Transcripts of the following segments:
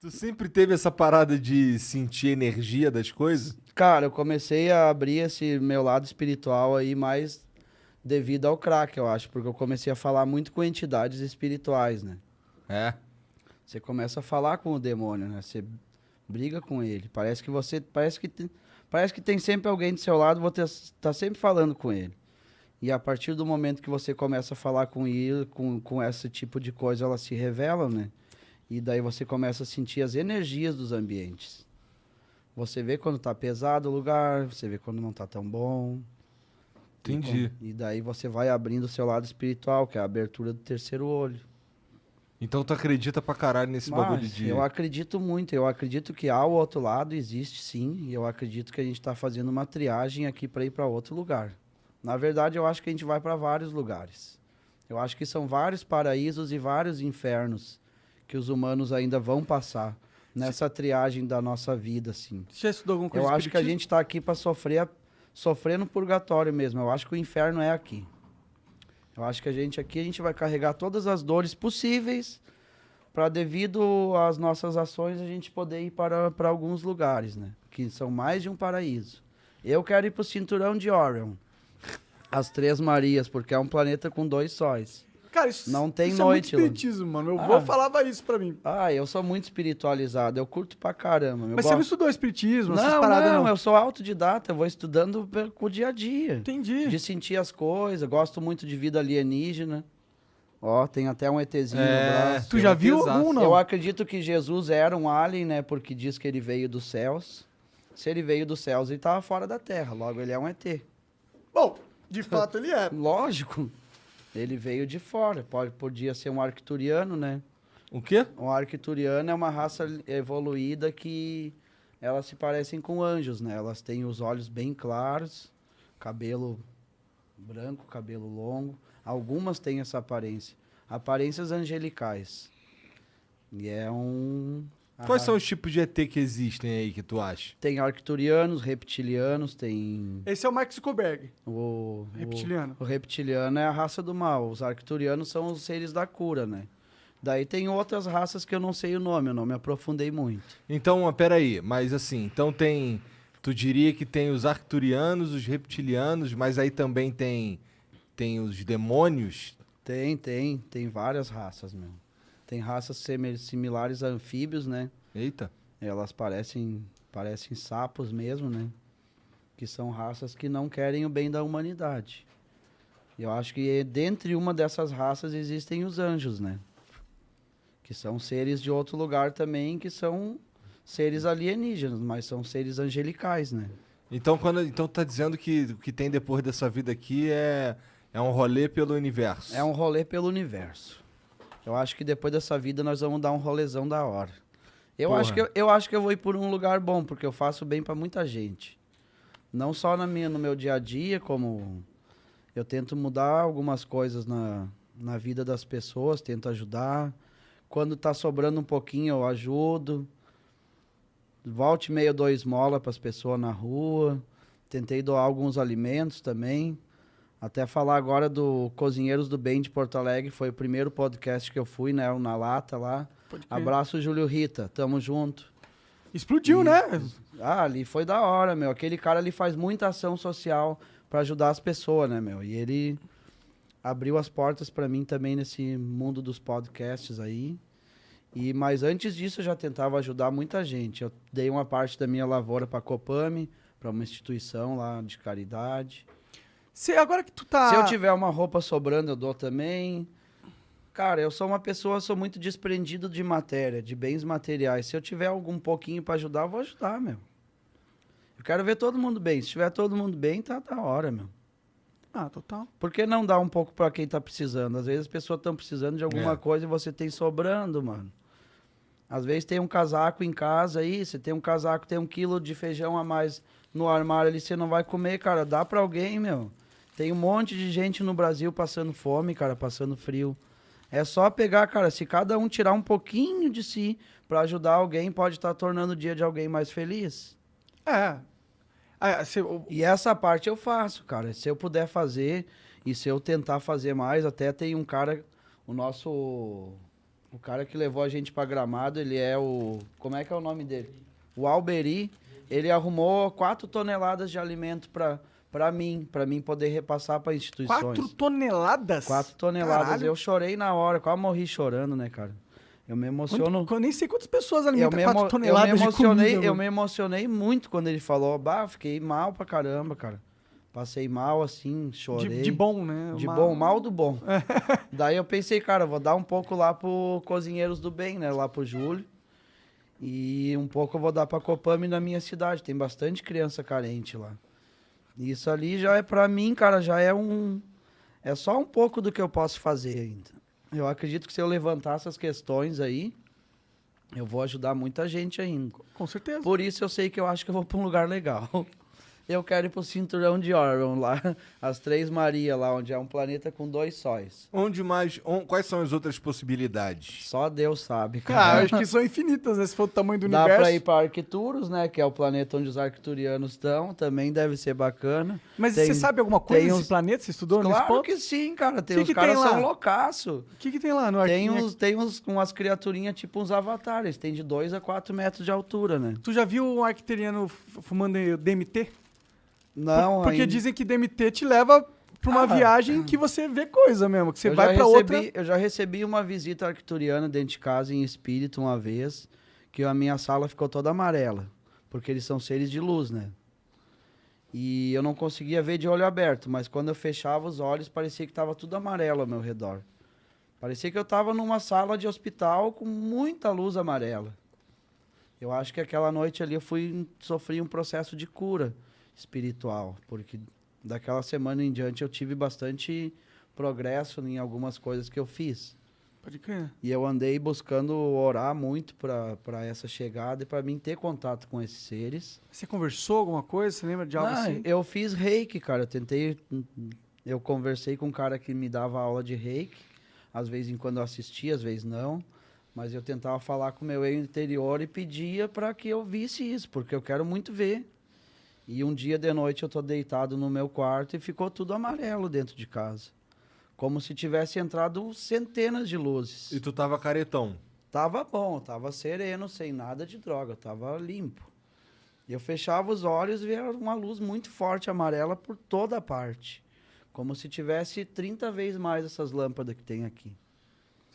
Tu sempre teve essa parada de sentir energia das coisas? Cara, eu comecei a abrir esse meu lado espiritual aí mais devido ao crack, eu acho, porque eu comecei a falar muito com entidades espirituais, né? É. Você começa a falar com o demônio, né? Você briga com ele. Parece que tem sempre alguém do seu lado, você tá sempre falando com ele. E a partir do momento que você começa a falar com ele, com esse tipo de coisa, elas se revelam, né? E daí você começa a sentir as energias dos ambientes. Você vê quando tá pesado o lugar, você vê quando não tá tão bom. Entendi. E daí você vai abrindo o seu lado espiritual, que é a abertura do terceiro olho. Então tu acredita pra caralho nesse bagulho Mas de... eu acredito muito, eu acredito que ao outro lado existe sim, e eu acredito que a gente tá fazendo uma triagem aqui para ir para outro lugar. Na verdade, eu acho que a gente vai para vários lugares. Eu acho que são vários paraísos e vários infernos que os humanos ainda vão passar nessa triagem da nossa vida, assim. Você já estudou alguma coisa Eu de acho que a espiritismo? gente tá aqui para sofrer no purgatório mesmo. Eu acho que o inferno é aqui. Eu acho que a gente vai carregar todas as dores possíveis para, devido às nossas ações, a gente poder ir para alguns lugares, né? Que são mais de um paraíso. Eu quero ir para o cinturão de Orion. As Três Marias, porque é um planeta com 2 sóis. Cara, isso, Não tem isso noite é muito lá. espiritismo, mano. Meu Ah. avô falava isso pra mim. Ah, eu sou muito espiritualizado, eu curto pra caramba. Mas você não estudou espiritismo, essas paradas, não? Eu sou autodidata, eu vou estudando com o dia a dia. Entendi. De sentir as coisas, gosto muito de vida alienígena. Ó, tem até um ETzinho no braço. Tu já viu pesaço. algum, não? Eu acredito que Jesus era um alien, né? Porque diz que ele veio dos céus. Se ele veio dos céus, ele tava fora da Terra. Logo, ele é um ET. Bom, de fato ele é. Lógico. Ele veio de fora. Podia ser um arcturiano, né? O quê? Um arcturiano é uma raça evoluída que elas se parecem com anjos, né? Elas têm os olhos bem claros, cabelo branco, cabelo longo. Algumas têm essa aparência. Aparências angelicais. E é um... Quais são os tipos de ET que existem aí que tu acha? Tem arcturianos, reptilianos, tem Esse é o Mark Zuckerberg, o... reptiliano. O reptiliano é a raça do mal. Os arcturianos são os seres da cura, né? Daí tem outras raças que eu não sei o nome, eu não me aprofundei muito. Então, peraí, mas assim, então tem... Tu diria que tem os arcturianos, os reptilianos, mas aí também tem os demônios? Tem várias raças, meu. Tem raças similares a anfíbios, né? Eita. Elas parecem sapos mesmo, né? Que são raças que não querem o bem da humanidade. Eu acho que dentre uma dessas raças existem os anjos, né? Que são seres de outro lugar também, que são seres alienígenas, mas são seres angelicais, né? Então, então tá dizendo que o que tem depois dessa vida aqui é um rolê pelo universo. É um rolê pelo universo. Eu acho que depois dessa vida nós vamos dar um rolezão da hora. Eu Porra. acho que eu vou ir por um lugar bom, porque eu faço bem pra muita gente. Não só no meu dia a dia, como eu tento mudar algumas coisas na vida das pessoas, tento ajudar. Quando tá sobrando um pouquinho, eu ajudo. Volte e meia eu dou esmola pras pessoas na rua. Tentei doar alguns alimentos também. Até falar agora do Cozinheiros do Bem de Porto Alegre, foi o primeiro podcast que eu fui, né? Na lata lá. Pode crer. Abraço, Júlio Rita, tamo junto. Explodiu, né? Ah, ali foi da hora, meu. Aquele cara ali faz muita ação social pra ajudar as pessoas, né, meu? E ele abriu as portas pra mim também nesse mundo dos podcasts aí. Mas antes disso eu já tentava ajudar muita gente. Eu dei uma parte da minha lavoura pra Copame, pra uma instituição lá de caridade. Agora que tu tá... Se eu tiver uma roupa sobrando, eu dou também. Cara, eu sou uma pessoa, sou muito desprendido de matéria, de bens materiais. Se eu tiver algum pouquinho pra ajudar, eu vou ajudar, meu. Eu quero ver todo mundo bem. Se tiver todo mundo bem, tá da hora, meu. Ah, total. Por que não dar um pouco pra quem tá precisando? Às vezes as pessoas estão precisando de alguma É. coisa e você tem sobrando, mano. Às vezes tem um casaco em casa aí, você tem um casaco, tem 1 quilo de feijão a mais no armário ali, você não vai comer, cara. Dá pra alguém, meu. Tem um monte de gente no Brasil passando fome, cara, passando frio. É só pegar, cara, se cada um tirar um pouquinho de si pra ajudar alguém, pode estar tornando o dia de alguém mais feliz. É. E essa parte eu faço, cara. Se eu puder fazer e se eu tentar fazer mais, até tem um cara, o nosso O cara que levou a gente pra Gramado, ele é o... Como é que é o nome dele? O Alberi. Ele arrumou 4 toneladas de alimento pra mim poder repassar pra instituições. 4 toneladas? 4 toneladas. Caralho. Eu chorei na hora, quase morri chorando, né, cara? Eu me emociono... Eu nem sei quantas pessoas Eu alimentam me, 4 emo- toneladas de comida. eu mano. me emocionei muito quando ele falou. Bah, fiquei mal pra caramba, cara. Passei mal, assim, chorei. De bom, né? De bom, mal do bom. Daí eu pensei, cara, vou dar um pouco lá pro Cozinheiros do Bem, né? Lá pro Júlio. E um pouco eu vou dar pra Copame na minha cidade. Tem bastante criança carente lá. E isso ali já é pra mim, cara, já é um... É só um pouco do que eu posso fazer ainda. Eu acredito que se eu levantar essas questões aí, eu vou ajudar muita gente ainda. Com certeza. Por isso eu sei que eu acho que eu vou pra um lugar legal. Eu quero ir pro Cinturão de Orion lá, as Três Marias lá, onde é um planeta com 2 sóis. Onde mais... quais são as outras possibilidades? Só Deus sabe, Cara, cara. acho que são infinitas, né? Se for o tamanho do Dá universo. pra ir pra Arcturus, né, que é o planeta onde os arcturianos estão, também deve ser bacana. Mas Tem- você sabe alguma coisa tem desse uns- planeta? Você estudou nesse Claro ponto? que sim, cara, tem Que os que caras tem lá? são loucaço. O que tem lá no Tem Arquinha? umas criaturinhas tipo uns avatares, tem de 2 a 4 metros de altura, né? Tu já viu um arquiteriano fumando DMT? Não, Porque ainda- dizem que DMT te leva pra uma Ah, viagem que você vê coisa mesmo, que você eu vai já pra outra... Eu já recebi uma visita arcturiana dentro de casa em espírito uma vez, que a minha sala ficou toda amarela, porque eles são seres de luz, né? E eu não conseguia ver de olho aberto, mas quando eu fechava os olhos, parecia que estava tudo amarelo ao meu redor. Parecia que eu estava numa sala de hospital com muita luz amarela. Eu acho que aquela noite ali sofri um processo de cura espiritual, porque daquela semana em diante eu tive bastante progresso em algumas coisas que eu fiz. Pode crer. E eu andei buscando orar muito para essa chegada e para mim ter contato com esses seres. Você conversou alguma coisa? Você lembra de algo assim? Eu fiz reiki, cara. Eu conversei com um cara que me dava aula de reiki. Às vezes em quando eu assistia, às vezes não. Mas eu tentava falar com o meu eu interior e pedia para que eu visse isso, porque eu quero muito ver. E um dia de noite eu tô deitado no meu quarto e ficou tudo amarelo dentro de casa. Como se tivesse entrado centenas de luzes. E tu tava caretão. Tava bom, tava sereno, sem nada de droga, tava limpo. Eu fechava os olhos e via uma luz muito forte amarela por toda a parte. Como se tivesse 30 vezes mais essas lâmpadas que tem aqui.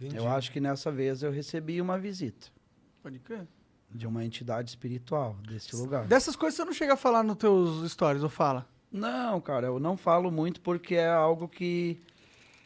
Entendi. Eu acho que nessa vez eu recebi uma visita Pode crer. de uma entidade espiritual desse lugar. Dessas coisas você não chega a falar nos teus stories, ou fala? Não, cara, eu não falo muito porque é algo que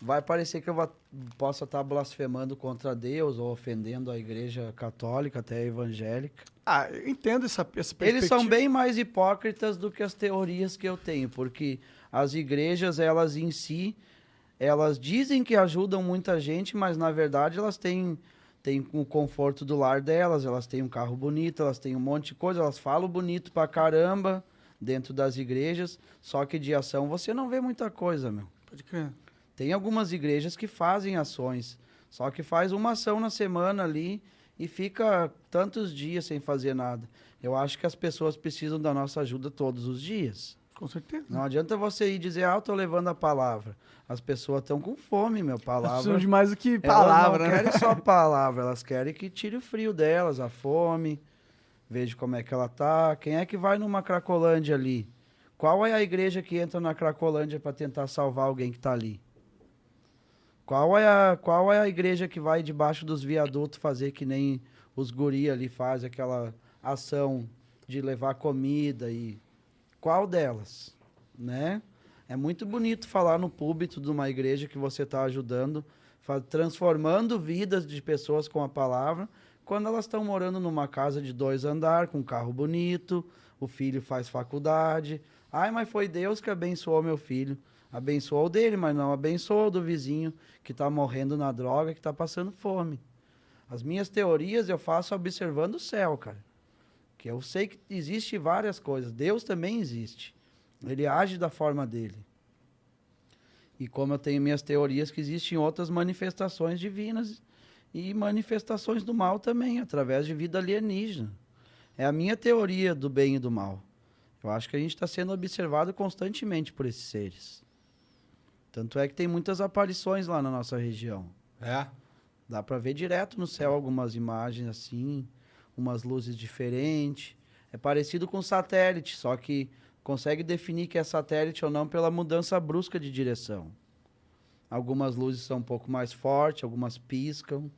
vai parecer que eu possa estar blasfemando contra Deus ou ofendendo a igreja católica, até a evangélica. Ah, eu entendo essa perspectiva. Eles são bem mais hipócritas do que as teorias que eu tenho, porque as igrejas, elas em si, elas dizem que ajudam muita gente, mas na verdade elas têm o conforto do lar delas, elas têm um carro bonito, elas têm um monte de coisa, elas falam bonito pra caramba dentro das igrejas, só que de ação você não vê muita coisa, meu. Pode crer. Tem algumas igrejas que fazem ações, só que faz uma ação na semana ali e fica tantos dias sem fazer nada. Eu acho que as pessoas precisam da nossa ajuda todos os dias. Com certeza. Não adianta você ir dizer, eu tô levando a palavra. As pessoas estão com fome, meu. Elas Palavra. precisam de mais do que Elas palavra, não né? querem só palavra, elas querem que tire o frio delas, a fome. Veja como é que ela tá. Quem é que vai numa Cracolândia ali? Qual é a igreja que entra na Cracolândia para tentar salvar alguém que tá ali? Qual é a igreja que vai debaixo dos viadutos fazer que nem os guri ali fazem aquela ação de levar comida e qual delas, né? É muito bonito falar no púlpito de uma igreja que você está ajudando, transformando vidas de pessoas com a palavra, quando elas estão morando numa casa de 2 andares, com um carro bonito, o filho faz faculdade. Ai, mas foi Deus que abençoou meu filho. Abençoou o dele, mas não abençoou o do vizinho que está morrendo na droga, que está passando fome. As minhas teorias eu faço observando o céu, cara. Que eu sei que existe várias coisas. Deus também existe. Ele age da forma dele. E como eu tenho minhas teorias que existem outras manifestações divinas e manifestações do mal também, através de vida alienígena. É a minha teoria do bem e do mal. Eu acho que a gente está sendo observado constantemente por esses seres. Tanto é que tem muitas aparições lá na nossa região. É? Dá para ver direto no céu algumas imagens assim, umas luzes diferentes. É parecido com satélite, só que consegue definir que é satélite ou não pela mudança brusca de direção. Algumas luzes são um pouco mais fortes, algumas piscam.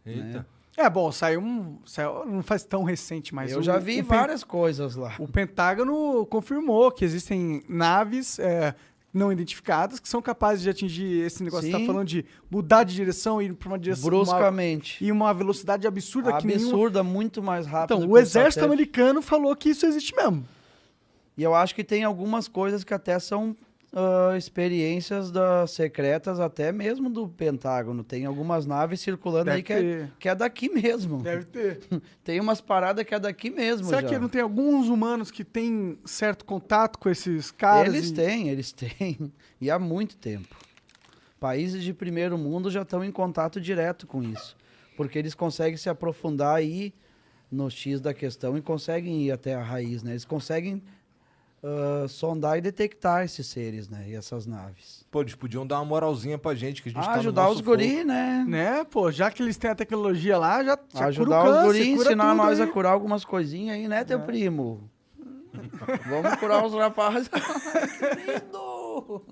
Eita. É, bom, saiu não faz tão recente, mas Eu já vi várias coisas lá. O Pentágono confirmou que existem naves não identificadas que são capazes de atingir esse negócio que você tá falando de mudar de direção e ir para uma direção bruscamente. E uma velocidade absurda muito mais rápida. Então, o exército americano falou que isso existe mesmo. E eu acho que tem algumas coisas que até são experiências secretas, até mesmo do Pentágono. Tem algumas naves circulando aí que é daqui mesmo. Deve ter. Tem umas paradas que é daqui mesmo. Será que não tem alguns humanos que têm certo contato com esses caras? Eles têm. E há muito tempo. Países de primeiro mundo já estão em contato direto com isso. Porque eles conseguem se aprofundar aí no X da questão e conseguem ir até a raiz, né? Eles conseguem sondar e detectar esses seres, né? E essas naves. Pô, eles podiam dar uma moralzinha pra gente, que a gente tá no ajudar os guri, né? Né, pô, já que eles têm a tecnologia lá, já ajudar os guri, ensinar nós a curar algumas coisinhas aí, né, teu primo? Vamos curar os rapazes. Que lindo!